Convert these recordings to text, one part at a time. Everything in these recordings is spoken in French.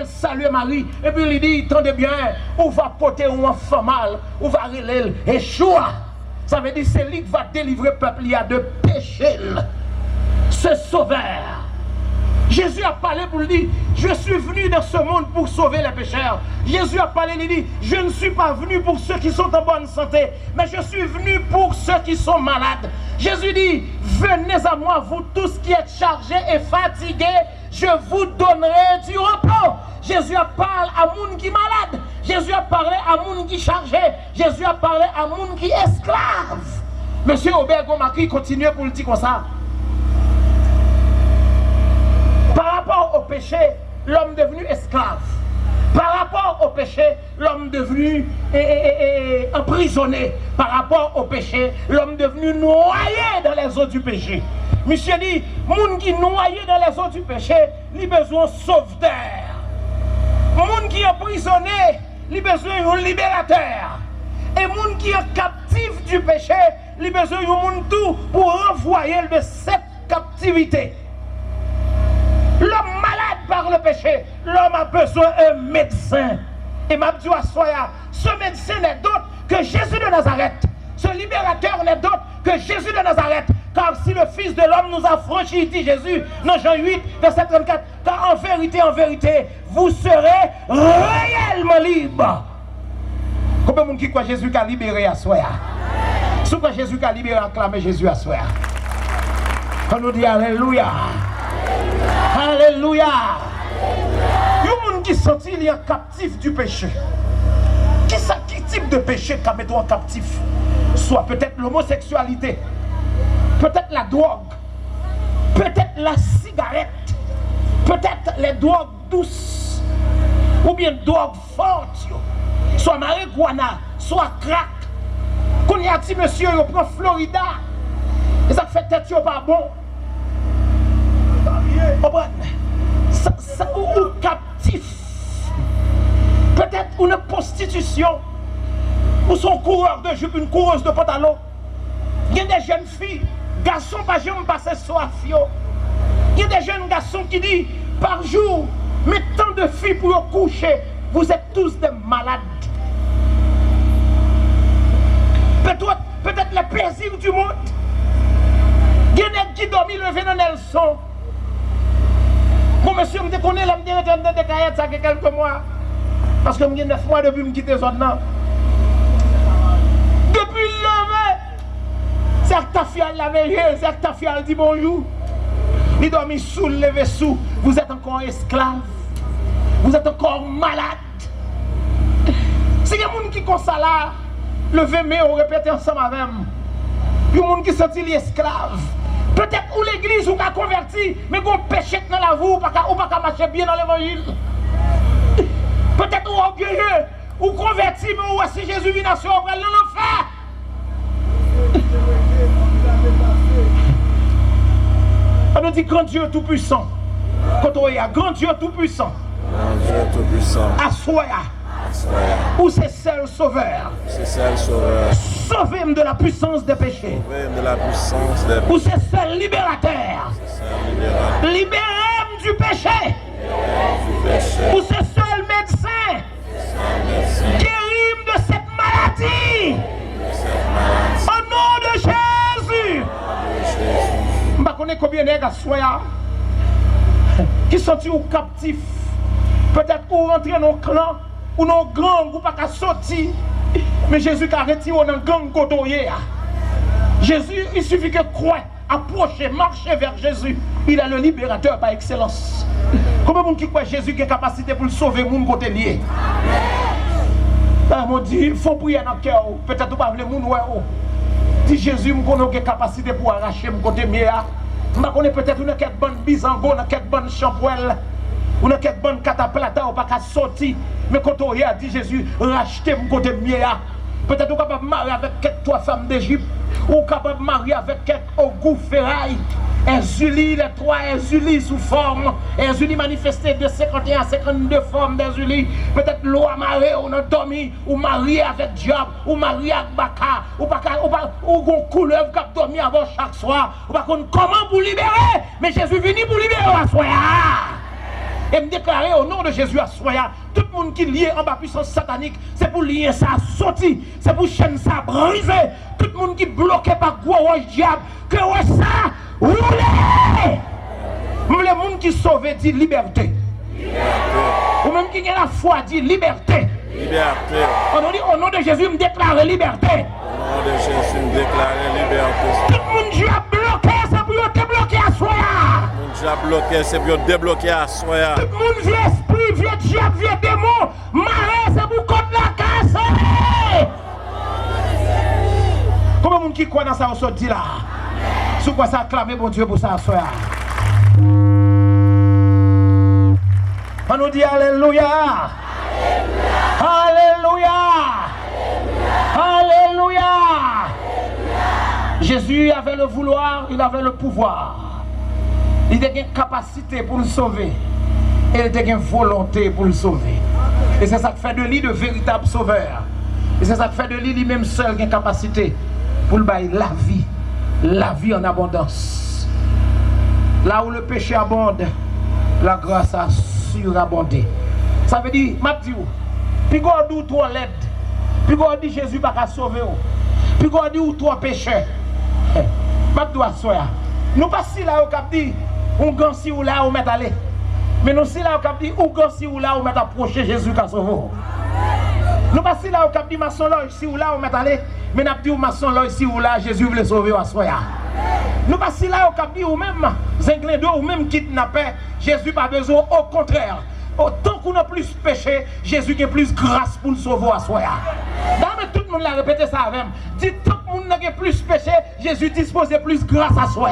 elle salue Marie, et puis il dit, tendez bien, on va porter un enfant mal, on va relève Yeshua. Ça veut dire c'est lui qui va délivrer le peuple de péché. Ce sauveur. Jésus a parlé pour lui dire, je suis venu dans ce monde pour sauver les pécheurs. Jésus a parlé, il dit, je ne suis pas venu pour ceux qui sont en bonne santé, mais je suis venu pour ceux qui sont malades. Jésus dit, venez à moi, vous tous qui êtes chargés et fatigués, je vous donnerai du repos. Jésus a parlé à monde qui est malade. Jésus a parlé à monde qui est chargé. Jésus a parlé à monde qui est esclave. Monsieur Aubert Gomaki continue pour le dire comme ça. Par rapport au péché, l'homme devenu esclave. Par rapport au péché, l'homme devenu emprisonné. Par rapport au péché, l'homme devenu noyé dans les eaux du péché. Monsieur dit, monde qui noyé dans les eaux du péché, il a besoin de sauveteur. Monde qui est emprisonné, il a besoin d'un libérateur. Et monde qui est captif du péché, il a besoin d'un monde tout pour renvoyer de cette captivité. L'homme malade par le péché, l'homme a besoin d'un médecin. Et m'a dit à Soya, ce médecin n'est d'autre que Jésus de Nazareth. Ce libérateur n'est d'autre que Jésus de Nazareth. Car si le Fils de l'homme nous a franchi, dit Jésus, dans Jean 8, verset 34, car en vérité, vous serez réellement libres. Combien de monde qui croit Jésus qui a libéré à Soya? Si quoi Jésus qui a libéré, acclamez Jésus à Soya. On nous dit Alléluia. Alléluia. Il y a des gens qui sont captifs du péché. Qui type de péché qu'a mis en captif? Soit peut-être l'homosexualité, peut-être la drogue, peut-être la cigarette, peut-être les drogues douces, ou bien drogues fortes, soit marijuana, soit crack. Quand il y a petit monsieur, il prend Florida, et ça fait tête pas bon. Ou captif, peut-être une prostitution, ou son coureur de jupe, une coureuse de pantalon. Il y a des jeunes filles, garçons pas jamais passer soif. Il y a des jeunes garçons qui disent par jour, mais tant de filles pour coucher, vous êtes tous des malades. Peut-être les plaisirs du monde. Il y a des gens qui dorment levé dans Nelson. Bon, monsieur, je connais la me de Kayet, ça fait quelques mois. Parce que je 9 mois depuis que je quitte les autres. Depuis le lever, c'est que ta fille la veille, c'est que ta fille dit bonjour. Il dormit sous le lever sous. Vous êtes encore esclave. Vous êtes encore malade. Si il y a des gens qui sont ça là, levez mais on répète ensemble avec moi. Il y a des gens qui sont esclaves. Peut-être où l'église ou qu'a converti, mais qu'on péché dans la vie ou pas marcher bien dans l'évangile. Peut-être ou orgueilleux, ou converti, mais ou si Jésus vient à soi, on va l'enfer. On nous dit grand Dieu tout-puissant. Quand on y a grand Dieu tout-puissant. Grand Dieu tout-puissant. Assoya. Ou c'est seul sauveur. C'est seul sauveur. Sauvez-moi de la puissance des péchés. Sauvez-moi de la puissance des péchés. Ou c'est seul libérateur. Libérez-moi du péché. Ou c'est seul médecin. Guéris-moi de cette maladie. Au nom de Jésus. Je ne connais pas combien de gens qui sont captifs. Peut-être pour rentrer dans le clan. Ou non gang ou pas qu'à sortir. Mais Jésus a retiré dans gang côtoyé. Jésus, il suffit que croire, approcher, marcher vers Jésus. Il est le libérateur par excellence. Combien de gens qui croient Jésus qui a capacité pour le sauver mon côté lié? On dit, il faut prier dans le cœur. Peut-être pas le monde ouais. Dit Jésus, je connais une capacité pour arracher mon côté mieux. Je connais peut-être une quête bonne bisango, une quête bonne champoelle. Ou n'a qu'une bonne cataplata ou pas qu'à sortir. Mais quand on a dit Jésus, racheter mon côté mieux. Peut-être qu'on est capable de marier avec quelques 3 femmes d'Égypte. Ou capable de marier avec quelques Ogou Ferraille. Erzuli, les 3 Erzuli sous forme. Erzuli manifesté de 51 à 52 formes d'Erzuli. Peut-être l'eau à marier, ou n'a dormi, ou marié avec diable, ou marié avec Baka, ou gon couleuvre qui a dormi avant chaque soir. Ou pas comment vous libérer. Mais Jésus venu pour libérer à soi. Et me déclarer au nom de Jésus à soya, tout le monde qui est lié en bas puissance satanique, c'est pour lier ça sortir, c'est pour chaîne ça briser. Tout le monde qui est bloqué par gros diable, que ça roule. Le monde qui sauve dit liberté. Ou même qui a la foi dit liberté. Liberté. Au nom de Jésus, me déclare liberté. Au nom de Jésus, me déclare liberté. Tout le monde qui a bloqué, c'est pour te bloquer à soya. Déjà bloqué, c'est pour débloquer à soya. Tout le monde vieux esprit, vieux diable, vieux démon, marre, c'est pour contre la casse. Combien de monde qui croit dans ça, on se dit là? Sous quoi ça acclame bon Dieu pour ça, soya? On nous dit Alléluia. Alléluia. Alléluia. Jésus avait le vouloir, il avait le pouvoir. Il avait une capacité pour le sauver. Et il avait une volonté pour le sauver. Et c'est ça qui fait de lui de véritable sauveur. Et c'est ça qui fait de lui lui-même seul une capacité pour le bailler la vie en abondance. Là où le péché abonde, la grâce a surabondé. Ça veut dire, Mathieu, puis quand on dit toi l'aide, puis quand on dit Jésus va pas sauver, puis quand on dit toi pécheur, Mathieu a soya. Nous pas si là au cap dit, on gagne si ou là on met aller. Mais nous si là au cap dit, on gagne si ou là on met approcher Jésus qui a sauvé. Nous pas si là au cap dit maçon là si ou là on met aller. Mais nous dit maçon là si ou là Jésus veut sauver à soya. Nous pas si là au cap dit ou même zinglendo ou même kidnappé, Jésus pas besoin, au contraire. Autant qu'on a plus péché, Jésus a plus grâce pour nous sauver à soi. Mais tout le monde l'a répété ça avec. Dit tout le monde a plus péché, Jésus dispose plus grâce à soi.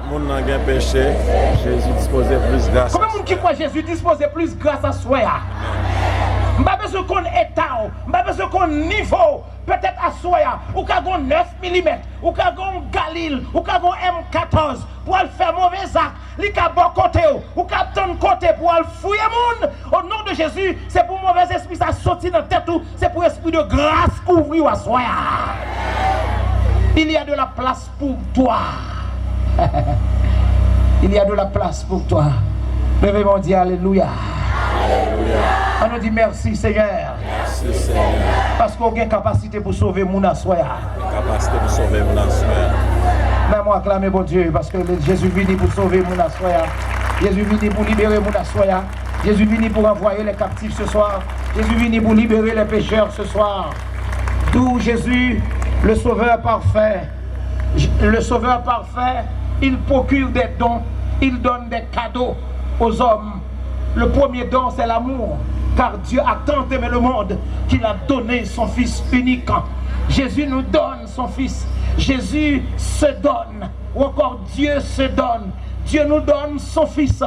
Tout le monde a péché, Jésus dispose plus grâce. Combien de monde qui croit Jésus dispose plus grâce à soi? Je n'ai pas besoin qu'on état, je n'ai pas besoin qu'on niveau. Peut-être à Soya, ou qu'à 9 mm, ou qu'à Galil, ou qu'à M14, pour faire mauvais acte, li qu'à bon côté, ou qu'à ton côté pour fouiller moun. Au nom de Jésus, c'est pour mauvais esprit, ça sortir dans la tête, c'est pour esprit de grâce couvrir à Soya. Il y a de la place pour toi. Il y a de la place pour toi. Levez-moi dit Alléluia. On nous dit merci Seigneur. Merci Seigneur. Parce qu'on a une capacité pour sauver mon assoya. Capacité pour sauver mon assoya. Mais moi acclamer bon Dieu parce que Jésus vient pour sauver mon assoya. Jésus vient pour libérer mon assoya. Jésus vient pour envoyer les captifs ce soir. Jésus vient pour libérer les pécheurs ce soir. D'où Jésus, le sauveur parfait. Le sauveur parfait, il procure des dons, il donne des cadeaux aux hommes. Le premier don, c'est l'amour. Car Dieu a tant aimé le monde qu'il a donné son Fils unique. Jésus nous donne son Fils. Jésus se donne. Ou encore Dieu se donne. Dieu nous donne son Fils.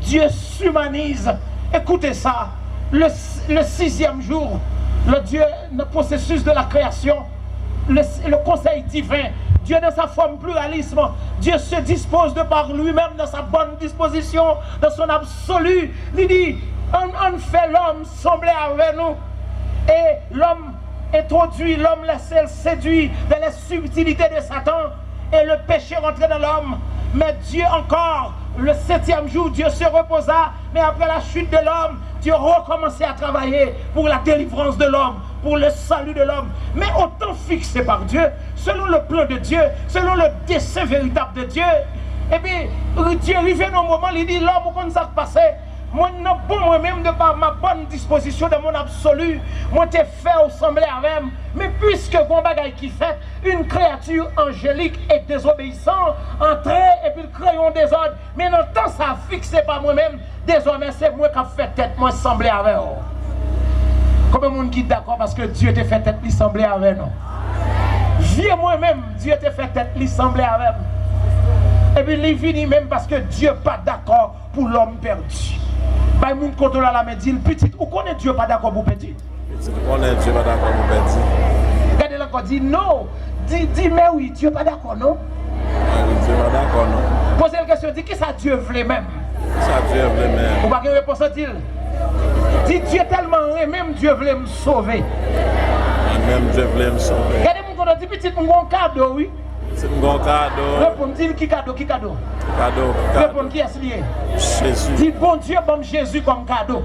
Dieu s'humanise. Écoutez ça. Le 6e jour, le processus de la création, le conseil divin, Dieu dans sa forme pluralisme, Dieu se dispose de par lui-même dans sa bonne disposition, dans son absolu. Il dit, on fait l'homme sembler avec nous. Et l'homme introduit, l'homme laissé séduit dans les subtilités de Satan. Et le péché rentrait dans l'homme. Mais Dieu encore, le 7e jour, Dieu se reposa. Mais après la chute de l'homme, Dieu recommençait à travailler pour la délivrance de l'homme, pour le salut de l'homme. Mais au temps fixé par Dieu, selon le plan de Dieu, selon le dessein véritable de Dieu, et bien, Dieu arrivé dans un moment, il dit, l'homme, comment ça se passait? Moi, non, pour moi-même, de par ma bonne disposition, de mon absolu, moi, t'ai fait ressembler à même. Mais puisque mon bagage qui fait, une créature angélique et désobéissante, entrer et puis le crayon des ordres. Mais dans le temps, ça a fixé par moi-même. Désormais, c'est moi qui ai fait tête, moi, sembler avec vous. Combien de monde qui est d'accord parce que Dieu t'a fait tête, lui, sembler avec nous? Viens moi-même, Dieu t'a fait tête, lui, sembler avec nous. Et puis, il finit même parce que Dieu n'est pas d'accord pour l'homme perdu. Bah, moun contrôle la main dit, petit, ou connaît Dieu pas d'accord pour petit? Petit, ou connaît Dieu pas d'accord pour petit? Regardez là encore, dit non. Dis, mais oui, Dieu pas d'accord, non? Dieu pas d'accord, non? Posez la question, dit, qui ça Dieu voulait même? Ça Dieu voulait même. Ou pas qu'il réponse dit? Dit, Dieu tellement même Dieu voulait me sauver. Même Dieu voulait me sauver. Regardez mon contrôle, dit, petit, mon cadeau, oui. Mon cadeau. Répondez qui cadeau, qui cadeau. Cadeau. Répondez qui est lié. Jésus. Dis bon Dieu, bon Jésus comme cadeau.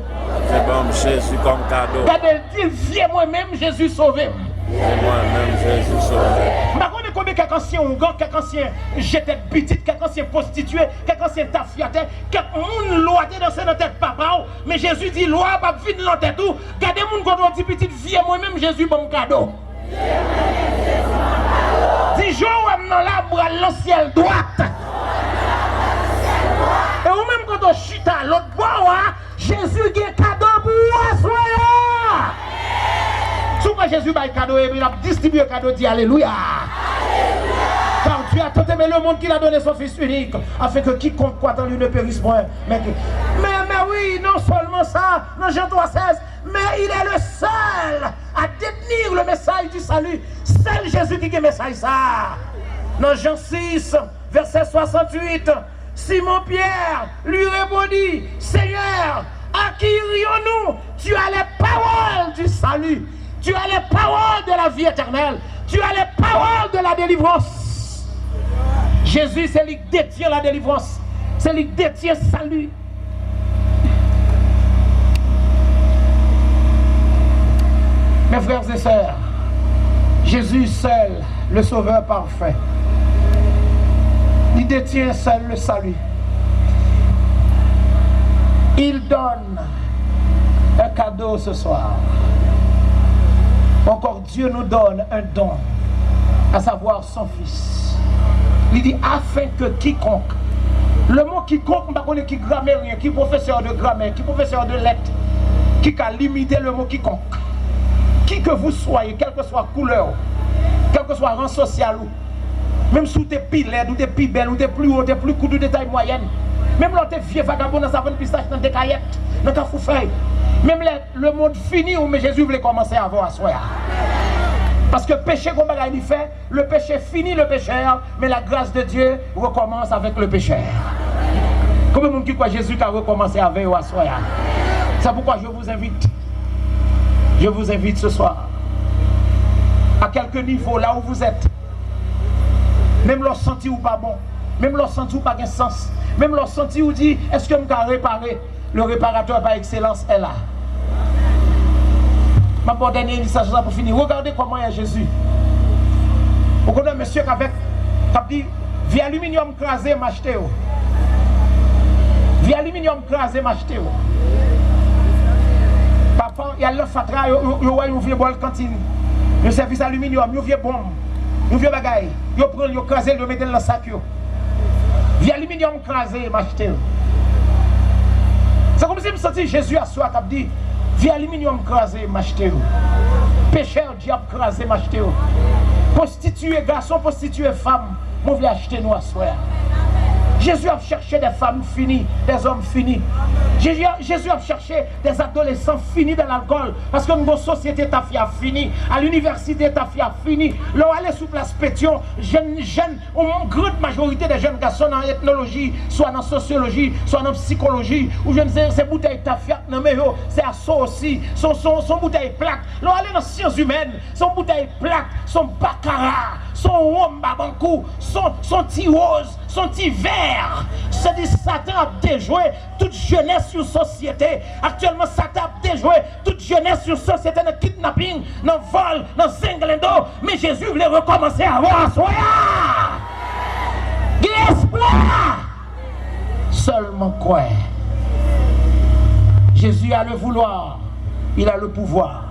C'est bon Jésus comme cadeau. Regardez, dit viens moi-même, Jésus sauvé. Et moi-même, Jésus sauvé. Je ne connais combien quelques anciens Ougans, quelques anciens jetés de petite, quelques anciens prostitués, quelques anciens tafiatés, quelques gens loi dans la tête papa. Mais Jésus dit loi pas vite dans la tête tout. Regardez mon quand on dit petite viens moi-même, Jésus bon cadeau. Dis jour dans l'arbre à l'ancienne droite. Et ou même quand on chute à l'autre bois, Jésus a un cadeau pour vous. Souvent Jésus a un cadeau et il a distribué un cadeau, dit Alléluia. Car Dieu a tant aimé le monde qu'il a donné son Fils unique, afin que quiconque croit en lui ne périsse point. Mais oui, non seulement ça, dans Jean 3,16, mais il est le seul à détenir le message du salut. Seul Jésus qui a le message ça. Dans Jean 6, verset 68, Simon-Pierre lui répondit, Seigneur, à qui irions-nous? Tu as les paroles du salut. Tu as les paroles de la vie éternelle. Tu as les paroles de la délivrance. Jésus, c'est lui qui détient la délivrance. C'est lui qui détient le salut. Mes frères et sœurs, Jésus seul, le Sauveur parfait, il détient seul le salut. Il donne un cadeau ce soir. Encore Dieu nous donne un don, à savoir son Fils. Il dit afin que quiconque, le mot quiconque, je ne sais pas qui grammairien, qui professeur de grammaire, qui professeur de lettres, qui a limité le mot quiconque. Qui que vous soyez, quelle que soit couleur, quel que soit rang social, même si vous êtes plus laid, ou plus belle, ou plus haut, ou plus court, de taille moyenne, même là, vous êtes vieux vagabond dans sa bonne pistache, dans des caillettes, dans ta foufeuille, même le monde fini où Jésus voulait commencer à avoir à soi. Parce que péché, comme il fait, le péché finit le pécheur, mais la grâce de Dieu recommence avec le pécheur. Combien de monde qui croit Jésus qui a recommencé avec à soi? C'est pourquoi je vous invite. Je vous invite ce soir, à quelque niveau, là où vous êtes, même leur senti ou pas bon, même leur senti ou pas de sens, même leur senti ou dit, est-ce que je peux réparer? Le réparateur par excellence est là. Ma bonne dernière message pour finir. Regardez comment est Jésus. Vous connaissez un monsieur qui a dit, vie aluminium crasé, m'acheter. Vie aluminium crasé, m'acheter. Papa, il y a le fatra, il y a un vieux bol cantine. Le service aluminium, il y a un vieux bombe, un vieux bagaille. Il prend, il crase, il met dans le sac. Vie aluminium crasé, m'acheter. C'est comme si je me sentais Jésus à soi qui a dit, vie aluminium crasé, m'acheter. Pécheur, diable crasé, m'acheter. Prostitué, garçon, prostitué, femme, je veux acheter nous à soi. Jésus a cherché des femmes finies, des hommes finis. Jésus a cherché des adolescents finis dans l'alcool. Parce que nos sociétés ta fille a fini. À l'université ta fille a fini. Là où aller sous place Pétion, une grande majorité des jeunes garçons en ethnologie, soit en sociologie, soit en psychologie, ou je ne sais, ces bouteilles ta fille, c'est à ça aussi. Son bouteille plaque. Là où aller dans les sciences humaines, son bouteille plaque, son baccarat, son womba bankou, son petit rose, son petit vert. C'est dit Satan a déjoué toute jeunesse sur société. Actuellement, Satan a déjoué toute jeunesse sur société dans kidnapping, dans vol, dans zinglendo. Mais Jésus voulait recommencer à avoir soya. Espoir. Seulement quoi? Jésus a le vouloir, il a le pouvoir.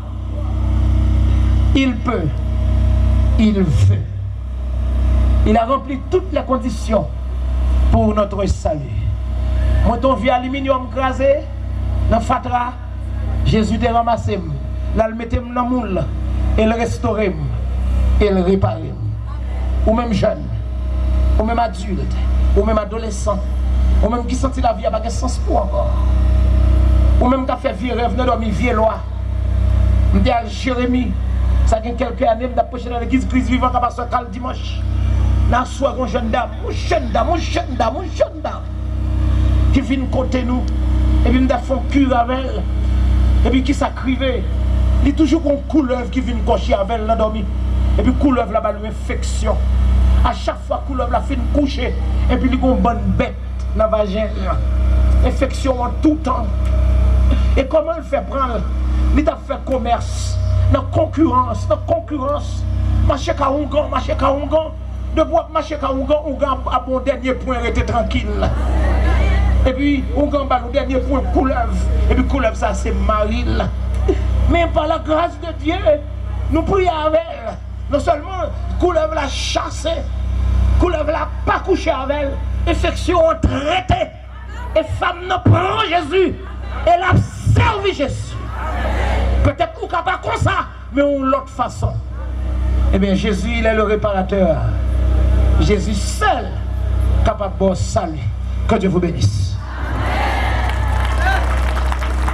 Il peut, il veut. Il a rempli toutes les conditions pour notre salut. Moi, ton vieux aluminium crasé, dans Fatra, Jésus t'a ramassé, là, le mettait dans le moule, et le restauré, et le réparé. Ou même jeune, ou même adulte, ou même adolescent, ou même qui sentit la vie à pas de sens pour encore. Ou même qui a fait vieux rêve, ne dormi vieux loi. Je dis à Jérémie, ça fait quelques années, je approché dans l'église Christ vivant qui a passé le dimanche. Dans la soirée, une jeune dame, qui vient côté nous, et puis nous avons fait cure avec elle, et puis qui s'acrivait. Il y a toujours une couleuvre qui vient cocher avec elle, et puis couleuvre là-bas, une infection. À chaque fois que couleuvre la fin coucher, et puis il y a une bonne bête dans le vagin. Infection en tout temps. Et comment il fait prendre? Il a fait commerce, dans concurrence. Marché Kaoungan. De bois marché Kaoungan, Ougan a bon dernier point était tranquille. Et puis Ougan a le dernier point couleuvre. Et puis couleuvre ça c'est Maril. Mais par la grâce de Dieu, nous prions avec elle. Non seulement couleuvre la chassé, couleuvre la pas couché avec elle, infection traitée. Et femme ne prend Jésus. Elle a servi Jésus. Peut-être qu'on ne pas comme ça, mais de l'autre façon. Eh bien, Jésus, il est le réparateur. Jésus seul capable de saluer. Que Dieu vous bénisse.